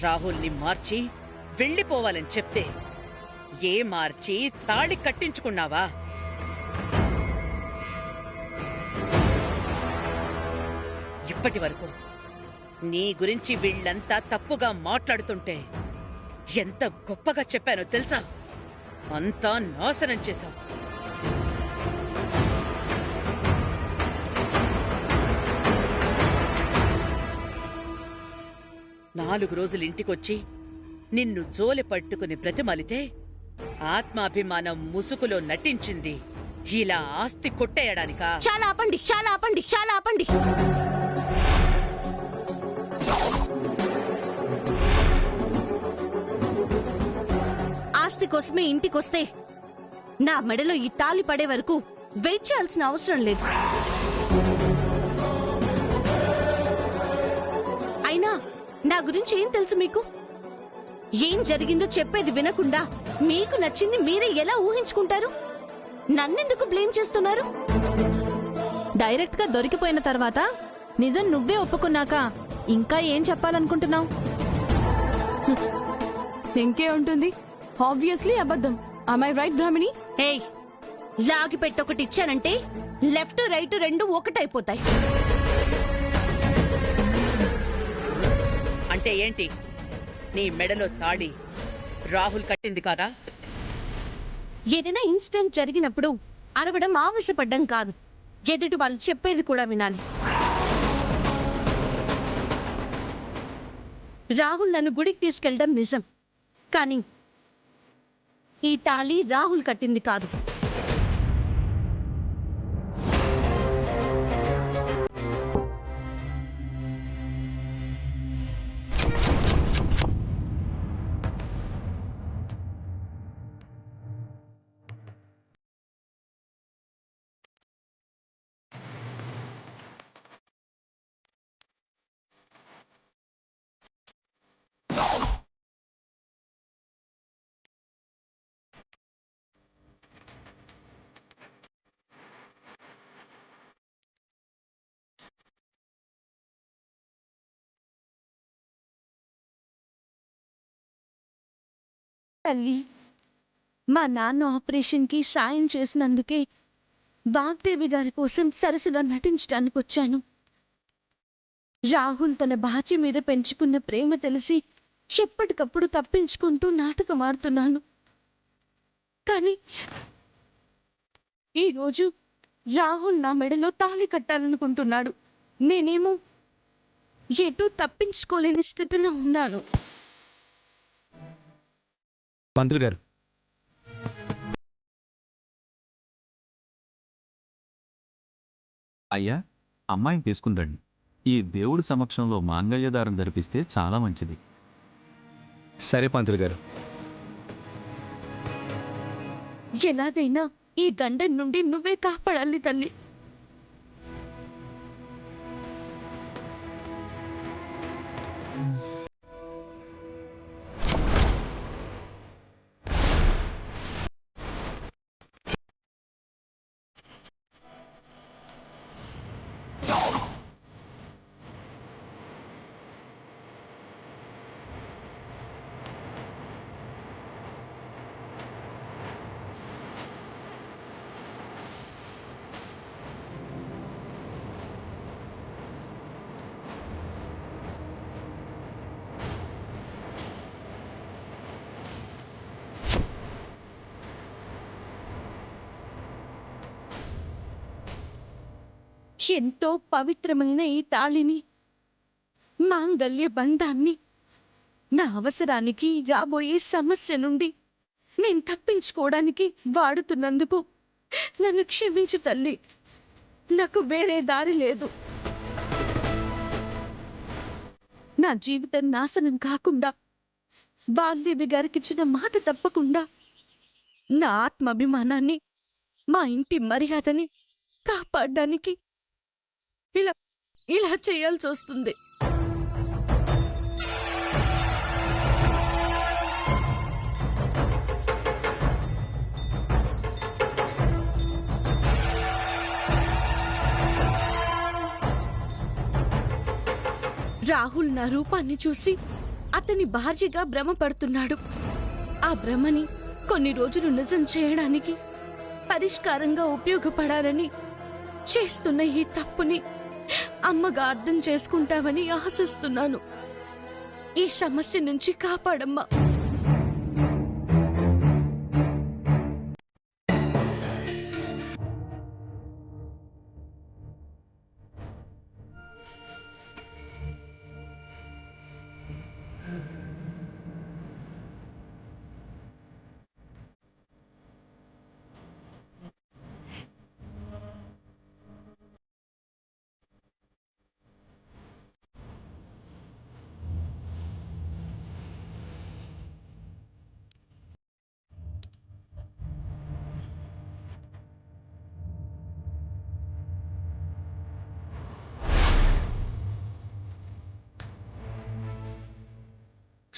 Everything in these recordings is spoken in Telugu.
రాహుల్ని మార్చి వెళ్ళిపోవాలని చెప్తే ఏ మార్చి తాళి కట్టించుకున్నావా? ఇప్పటి వరకు నీ గురించి వీళ్ళంతా తప్పుగా మాట్లాడుతుంటే ఎంత గొప్పగా చెప్పానో తెలుసా? అంతా నాశనం చేశావు. 4 రోజులు ఇంటికొచ్చి నిన్ను జోలె పట్టుకుని బ్రతిమలితే ఆత్మాభిమానం ముసుగులో నటించింది ఇలా ఆస్తి కొట్టేయడానికా? చాలా ఆపండి, చాలా ఆపండి, చాలా ఆపండి. ఆస్తి కోసమే ఇంటికొస్తే నా మెడలో ఈ తాళి పడే వరకు వెయిట్ చేయాల్సిన అవసరం లేదు. అయినా నా గురించి ఏం తెలుసు మీకు? ఏం జరిగిందో చెప్పేది వినకుండా మీకు నచ్చింది మీరే ఎలా ఊహించుకుంటారు? నన్నెందుకు బ్లేమ్ చేస్తున్నారు? డైరెక్ట్ గా దొరికిపోయిన తర్వాత నిజం నువ్వే ఒప్పుకున్నాక ఇంకా ఏం చెప్పాలనుకుంటున్నావు? ఇంకే ఉంటుంది, ఆబ్వియస్లీ అబద్ధం. am I right బ్రాహ్మణి? ఏయ్, లాగి పెట్టొకటి ఇచ్చానంటే లెఫ్ట్ రైట్ రెండు ఒకటైపోతాయి. అంటే ఏంటి? నీ మెడలో తాళి రాహుల్ కట్టింది కాదా? ఏదైనా ఇన్సిడెంట్ జరిగినప్పుడు అరవడం ఆవేశపడ్డం కాదు, ఎదుటి వాళ్ళు చెప్పేది కూడా వినాలి. రాహుల్ నన్ను గుడికి తీసుకెళ్ళడం నిజం, కానీ ఈ తాళి రాహుల్ కట్టింది కాదు. తల్లి, మా నాన్న ఆపరేషన్కి సాయం చేసినందుకే వాగ్దేవి గారి కోసం సరస్సులో నటించడానికి వచ్చాను. రాహుల్ తన భార్య మీద పెంచుకున్న ప్రేమ తెలిసి ఎప్పటికప్పుడు తప్పించుకుంటూ నాటకం ఆడుతున్నాను. కానీ ఈరోజు రాహుల్ నా మెడలో తాళి కట్టాలనుకుంటున్నాడు. నేనేమో ఎటూ తప్పించుకోలేని స్థితిలో ఉన్నాను. పంతులు గారు, అయ్యా, అమ్మాయిని తీసుకుందండి. ఈ దేవుడి సమక్షంలో మాంగళ్యదారం ధరిపిస్తే చాలా మంచిది. సరే పంతులు గారు. ఎలాగైనా ఈ గండం నుండి నువ్వే కాపాడాలి తల్లి. ఎంతో పవిత్రమైన ఈ తాళిని, మాంగల్య బంధాన్ని నా అవసరానికి, రాబోయే సమస్య నుండి నేను తప్పించుకోవడానికి వాడుతున్నందుకు నన్ను క్షమించు తల్లి. నాకు వేరే దారి లేదు. నా జీవితం నాశనం కాకుండా, వాగ్దేవి గారికి ఇచ్చిన మాట తప్పకుండా, నా ఆత్మాభిమానాన్ని, మా ఇంటి మర్యాదని కాపాడడానికి ఇలా చేయాల్సి వస్తుంది. రాహుల్ నా రూపాన్ని చూసి అతని భార్యగా భ్రమ పడుతున్నాడు. ఆ భ్రమని కొన్ని రోజులు నిజం చేయడానికి పరిష్కారంగా ఉపయోగపడాలని చేస్తున్న ఈ తప్పుని అమ్మగా అర్థం చేసుకుంటావని ఆశిస్తున్నాను. ఈ సమస్య నుంచి కాపాడమ్మా.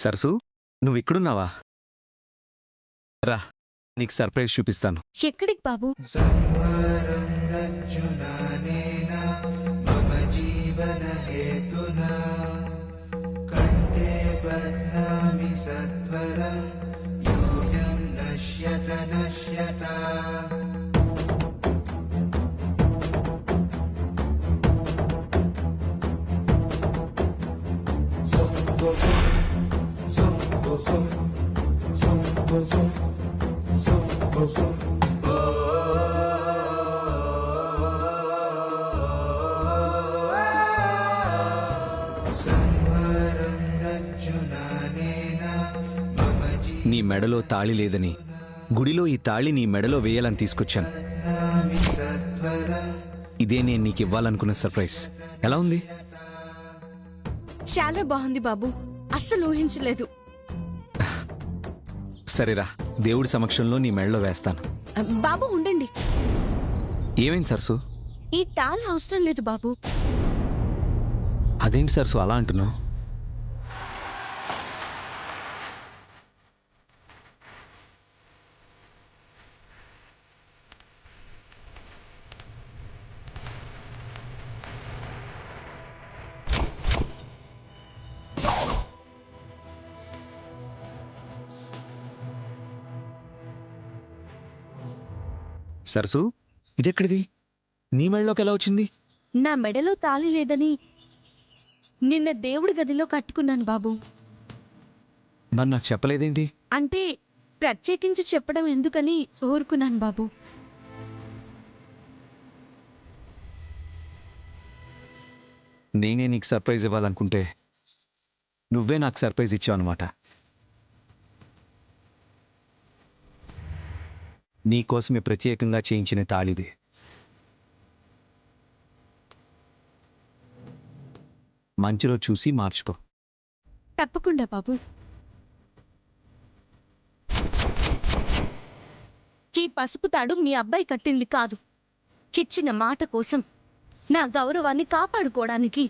సరసు నువ్వు ఇక్కడున్నావా? రా, నీకు సర్ప్రైజ్ చూపిస్తాను. ఎక్కడికి బాబు? నీ మెడలో తాళి లేదని గుడిలో ఈ తాళి నీ మెడలో వేయాలని తీసుకొచ్చాను. ఇదే నేను నీకు ఇవ్వాలనుకున్న సర్ప్రైజ్. ఎలా ఉంది? చాలా బాగుంది బాబు, అస్సలు ఊహించలేదు. సరేరా, దేవుడి సమక్షంలో నీ మెడలో వేస్తాను. బాబు ఉండండి, ఏమైంది సరసు? ఈ టాల్ అవసరం లేదు బాబు. అదేంటి సరసు అలా అంటున్నావు? సరసు, ఇదెక్కడిది? నీ మెడలోకి ఎలా వచ్చింది? నా మెడలో తాళి లేదని నిన్న దేవుడి గదిలో కట్టుకున్నాను బాబు. మరి నాకు చెప్పలేదేంటి? అంటే ప్రత్యేకించి చెప్పడం ఎందుకని ఊరుకున్నాను బాబు. నేనే నీకు సర్ప్రైజ్ ఇవ్వాలనుకుంటే నువ్వే నాకు సర్ప్రైజ్ ఇచ్చావు అనమాట. నీకోసమే ప్రత్యేకంగా చేయించిన తాళిది. మంచిలో చూసి మార్చుకో. తప్పకుండా బాబు. ఈ పసుపు తాడు మీ అబ్బాయి కట్టింది కాదు. ఇచ్చిన మాట కోసం, నా గౌరవాన్ని కాపాడుకోవడానికి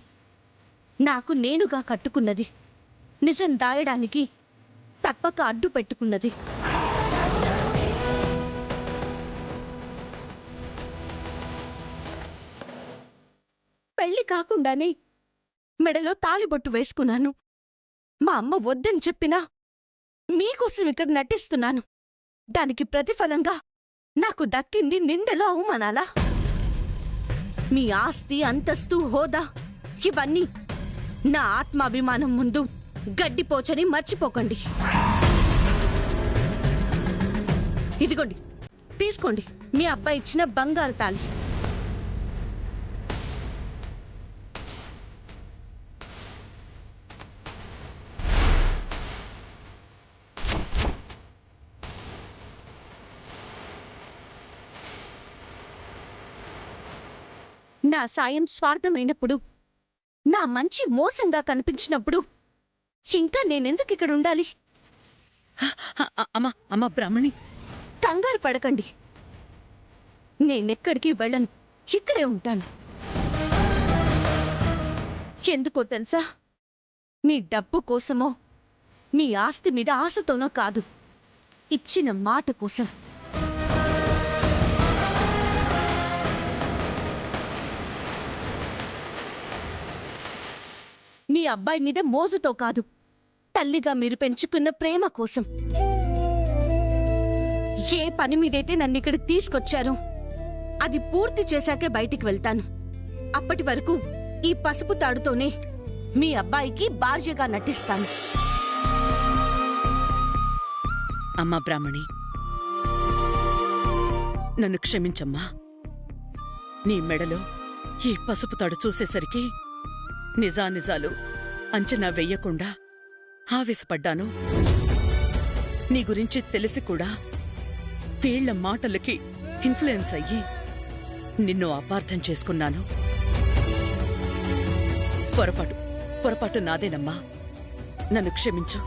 నాకు నేనుగా కట్టుకున్నది. నిజం దాయడానికి తప్పక అడ్డు పెట్టుకున్నది. పెళ్లి కాకుండానే మెడలో తాలిబొట్టు వేసుకున్నాను. మా అమ్మ వద్దని చెప్పినా మీకోసం ఇక్కడ నటిస్తున్నాను. దానికి ప్రతిఫలంగా నాకు దక్కింది నిందలో అవమానాలా? మీ ఆస్తి, అంతస్తు, హోదా ఇవన్నీ నా ఆత్మాభిమానం ముందు గడ్డిపోచని మర్చిపోకండి. ఇదిగోండి, తీసుకోండి మీ అబ్బాయి ఇచ్చిన బంగారు తాళి. నా సాయం స్వార్థమైనప్పుడు, నా మంచి మోసంగా కనిపించినప్పుడు ఇంకా నేనెందుకు ఇక్కడ ఉండాలి? అమ్మా బ్రాహ్మణి, కంగారు పడకండి. నేనెక్కడికి వెళ్ళను, ఇక్కడే ఉంటాను. ఎందుకో తెలుసా? మీ డబ్బు కోసమో, మీ ఆస్తి మీద ఆశతోనో కాదు, ఇచ్చిన మాట కోసం. మీ అబ్బాయి మీద మోజుతో కాదు, తల్లిగా మీరు పెంచుకున్న ప్రేమ కోసం. ఏ పని మీదైతే నన్ను ఇక్కడికి తీసుకొచ్చారో అది పూర్తి చేశాకే బయటికి వెళ్తాను. అప్పటి వరకు ఈ పసుపు తాడుతోనే మీ అబ్బాయికి భార్యగా నటిస్తాను. అమ్మా బ్రాహ్మణి, నన్ను క్షమించమ్మా. నీ మెడలో ఈ పసుపు తాడు చూసేసరికి నిజానిజాలు అంచనా వెయ్యకుండా ఆవేశపడ్డాను. నీ గురించి తెలిసి కూడా వీళ్ల మాటలకి ఇన్ఫ్లుయెన్స్ అయ్యి నిన్ను అపార్థం చేసుకున్నాను. పొరపాటు నాదేనమ్మా. నన్ను క్షమించు.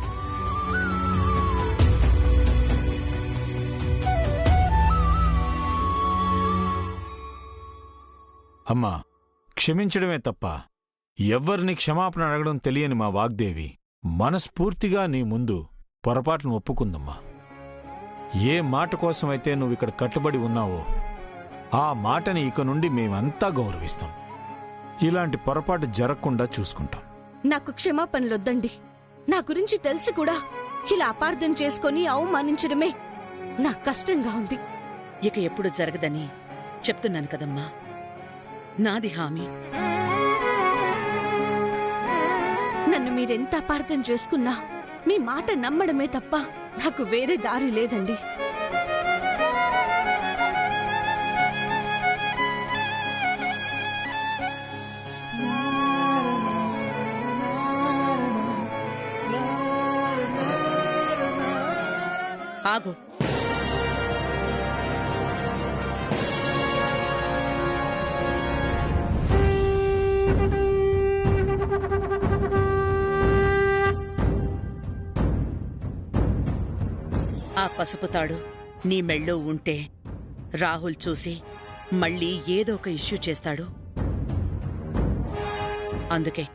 అమ్మా, క్షమించడమే తప్ప ఎవ్వరిని క్షమాపణ అడగడం తెలియని మా వాగ్దేవి మనస్ఫూర్తిగా నీ ముందు పొరపాటును ఒప్పుకుందమ్మా. ఏ మాట కోసమైతే నువ్విక్కడ కట్టుబడి ఉన్నావో ఆ మాటని ఇక నుండి మేమంతా గౌరవిస్తాం. ఇలాంటి పొరపాటు జరగకుండా చూసుకుంటాం. నాకు క్షమాపణలొద్దండి. నా గురించి తెలిసి కూడా ఇలా అపార్థం చేసుకొని అవమానించడమే నాకు కష్టంగా ఉంది. ఇక ఎప్పుడు జరగదని చెప్తున్నాను కదమ్మా. నాది హామీ. నన్ను మీరెంత అపార్థం చేసుకున్నా మీ మాట నమ్మడమే తప్ప నాకు వేరే దారి లేదండి. ఆగు. ఆ పసుపు తాడు నీ మెళ్ళో ఉంటే రాహుల్ చూసి మళ్ళీ ఏదో ఒక ఇష్యూ చేస్తాడు. అందుకే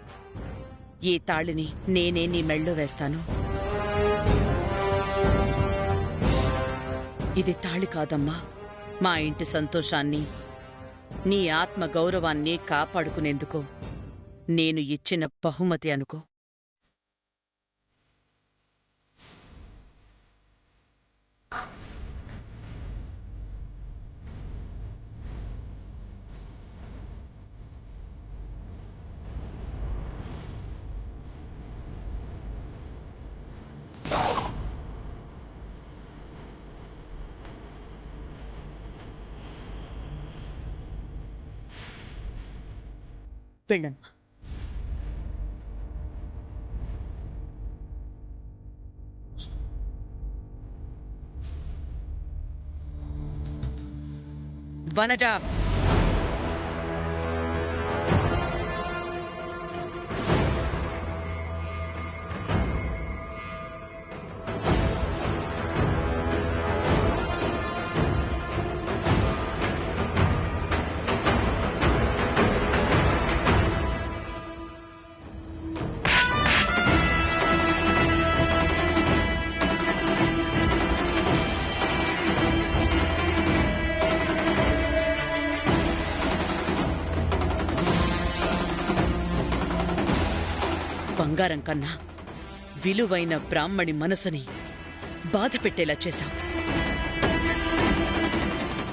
ఈ తాళిని నేనే నీ మెళ్ళో వేస్తాను. ఇది తాళి కాదమ్మా, మా ఇంటి సంతోషాన్ని, నీ ఆత్మ గౌరవాన్ని కాపాడుకునేందుకు నేను ఇచ్చిన బహుమతి అనుకో. వెళ్ళమ్మా. వనజ, బంగారం కన్నా విలువైన బ్రాహ్మణి మనసుని బాధ పెట్టేలా చేశాం.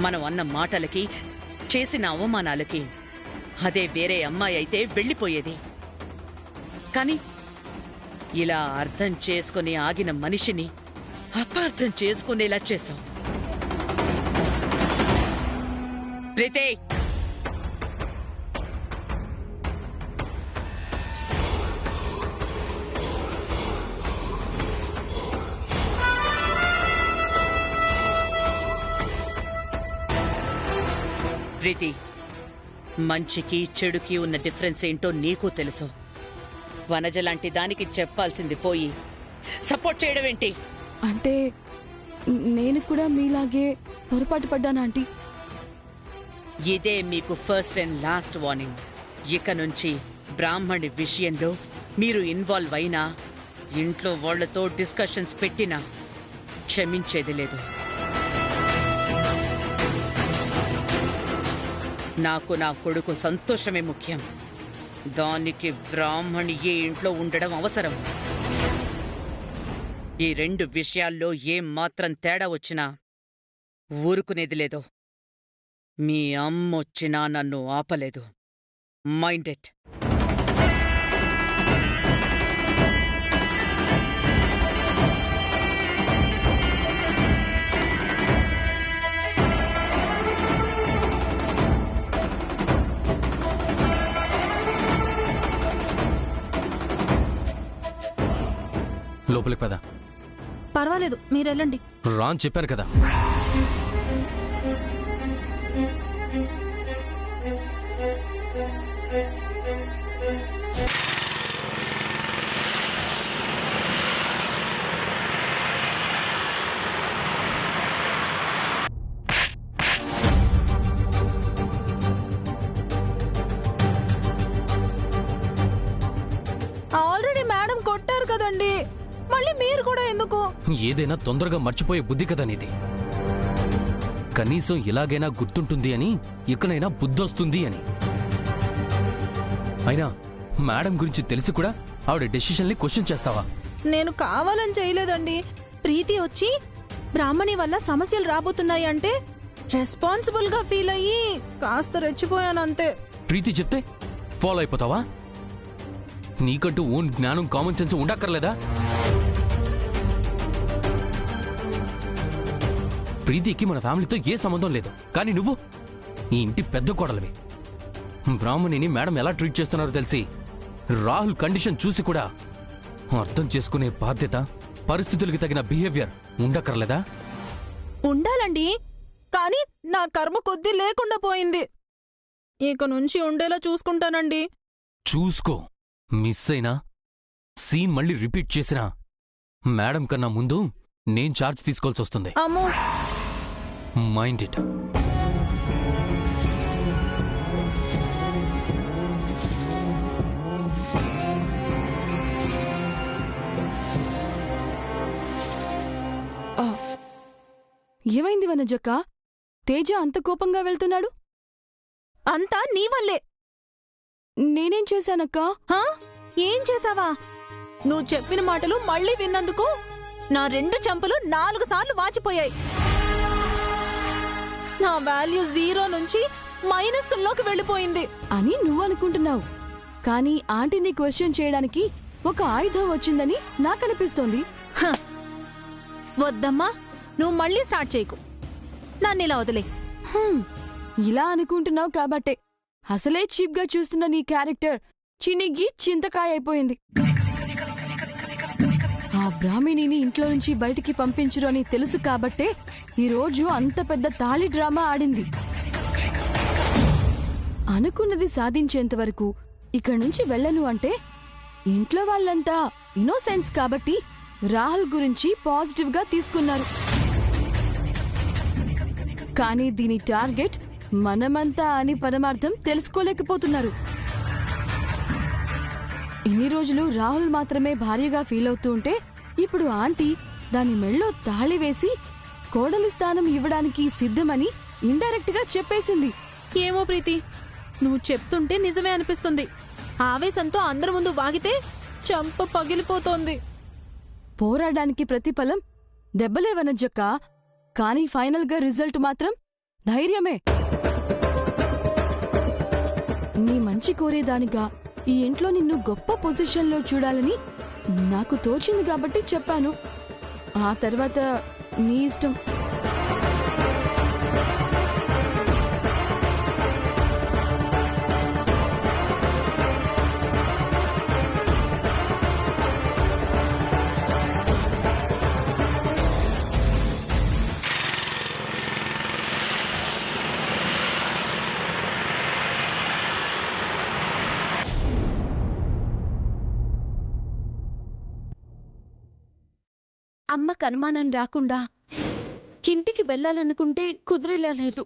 మనం అన్న మాటలకి, చేసిన అవమానాలకి అదే వేరే అమ్మాయి అయితే వెళ్ళిపోయేది. కాని ఇలా అర్థం చేసుకుని ఆగిన మనిషిని అపార్థం చేసుకునేలా చేశాం. ప్రీతే, ప్రీతి, మంచికి చెడుకి ఉన్న డిఫరెన్స్ ఏంటో నీకు తెలుసు. వనజ లాంటి దానికి చెప్పాల్సింది పోయి సపోర్ట్ చేయడం ఏంటి? అంటే నేను కూడా మీలాగే పొరపాటు పడ్డానా ఆంటీ? ఇదే మీకు ఫస్ట్ అండ్ లాస్ట్ వార్నింగ్. ఇక నుంచి బ్రాహ్మణి విషయంలో మీరు ఇన్వాల్వ్ అయినా, ఇంట్లో వాళ్లతో డిస్కషన్స్ పెట్టినా క్షమించేది లేదు. నాకు నా కొడుకు సంతోషమే ముఖ్యం. దానికి బ్రాహ్మణి ఏ ఇంట్లో ఉండడం అవసరం. ఈ 2 విషయాల్లో ఏం మాత్రం తేడా వచ్చినా ఊరుకునేది లేదు. మీ అమ్మొచ్చినా నన్ను ఆపలేదు. Mind it. లోపలికి పద. పర్వాలేదు, మీరెళ్ళండి. రాన్ చెప్పాను కదా. ఆల్రెడీ మేడం కొట్టారు కదండి, మళ్ళీ మీరు కూడా ఎందుకు? ఏదైనా తొందరగా మర్చిపోయే బుద్ధి కదా నీది. కనీసం ఇలాగైనా గుర్తుంటుంది అని, ఇకనైనా బుద్ధొస్తుంది అని. అయినా మేడం గురించి తెలిసి కూడా ఆవిడ డెసిషన్ని క్వశ్చన్ చేస్తావా? నేను కావాలని చేయలేదండి. ప్రీతి వచ్చి బ్రాహ్మణి వల్ల సమస్యలు రాబోతున్నాయి అంటే రెస్పాన్సిబుల్ గా ఫీల్ అయ్యి కాస్త రెచ్చిపోయాను అంతే. ప్రీతి చెప్తే ఫాలో అయిపోతావా? నీకంటూ ఓన్ జ్ఞానం, కామన్ సెన్స్ ఉండక్కర్లేదా? ప్రీతికి మన ఫ్యామిలీతో ఏ సంబంధం లేదు, కానీ నువ్వు ఈ ఇంటి పెద్ద కోడలివి. బ్రాహ్మణిని మేడం ఎలా ట్రీట్ చేస్తున్నారో తెలిసి రాహుల్ కండిషన్ చూసి కూడా అర్థం చేసుకునే బాధ్యత, పరిస్థితులకి తగిన బిహేవియర్ ఉండక్కర్లేదా? ఉండాలండి, కానీ నా కర్మ కొద్దీ లేకుండా పోయింది. ఇక నుంచి ఉండేలా చూసుకుంటానండి. చూసుకో. మిస్ అయినా, సీన్ మళ్ళీ రిపీట్ చేసినా మేడం కన్నా ముందు నేను ఛార్జ్ తీసుకోవాల్సి వస్తుంది. అమ్మో, మైండ్ ఇట్. ఏమైంది వనజక్క? తేజ అంత కోపంగా వెళ్తున్నాడు? అంతా నీ వల్లే. నేనేం చేశానక్కా? హా? ఏం చేసావా? నువ్వు చెప్పిన మాటలు మళ్ళీ విన్నందుకు నా 2 చెంపలు 4 సార్లు వాచిపోయాయి. నా వాల్యూ 0 నుంచి మైనస్లోకి వెళ్ళిపోయింది అని నువ్వనుకుంటున్నావు, కానీ ఆంటీని క్వశ్చన్ చేయడానికి ఒక ఆయుధం వచ్చిందని నాకనిపిస్తోంది. వద్దమ్మా, నువ్వు మళ్ళీ స్టార్ట్ చేయకు. నన్నిలా వదిలే. ఇలా అనుకుంటున్నావు కాబట్టే అసలే చీప్ గా చూస్తున్న నీ క్యారెక్టర్ చినిగి చింతకాయ అయిపోయింది. ఆ బ్రాహ్మిణిని ఇంట్లో నుంచి బయటికి పంపించరు అని తెలుసు కాబట్టే ఈరోజు అంత పెద్ద తాళి డ్రామా ఆడింది. అనుకున్నది సాధించేంత వరకు ఇక్కడి నుంచి వెళ్ళను అంటే ఇంట్లో వాళ్ళంతా ఇన్నోసెన్స్ కాబట్టి రాహుల్ గురించి పాజిటివ్ గా తీసుకున్నారు. కానీ దీని టార్గెట్ మనమంతా అని పరమార్థం తెలుసుకోలేకపోతున్నారు. ఇన్ని రోజులు రాహుల్ మాత్రమే భార్యగా ఫీల్ అవుతూ ఉంటే ఇప్పుడు ఆంటీ దాని మెళ్ళో తాళి వేసి కోడలి స్థానం ఇవ్వడానికి సిద్ధమని ఇండైరెక్ట్ గా చెప్పేసింది. ఏమో ప్రీతి, నువ్వు చెప్తుంటే నిజమే అనిపిస్తుంది. ఆవేశంతో అందరి ముందు వాగితే చంప పగిలిపోతోంది. పోరాడానికి ప్రతిఫలం దెబ్బలే వనజక్క, కానీ ఫైనల్ గా రిజల్ట్ మాత్రం ధైర్యమే. నీ మంచి కోరేదానిగా ఈ ఇంట్లో నిన్ను గొప్ప పొజిషన్లో చూడాలని నాకు తోచింది కాబట్టి చెప్పాను. ఆ తర్వాత నీ ఇష్టం. అమ్మకు అనుమానం రాకుండా ఇంటికి వెళ్ళాలనుకుంటే కుదిరేలేదు.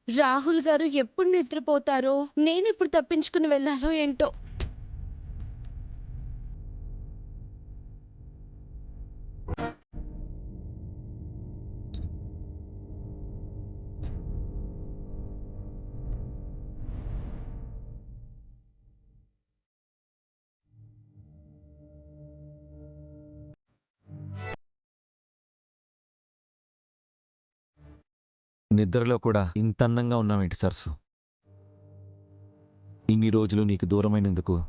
రాహుల్ గారు ఎప్పుడు నిద్రపోతారో, నేనెప్పుడు తప్పించుకుని వెళ్ళాలో ఏంటో. నిద్రలో కూడా ఇంత అందంగా ఉన్నావేంటి సరస్సు? ఇన్ని రోజులు నీకు దూరమైనందుకు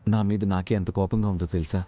నా మీద నాకే ఎంత కోపంగా ఉందో తెలుసా?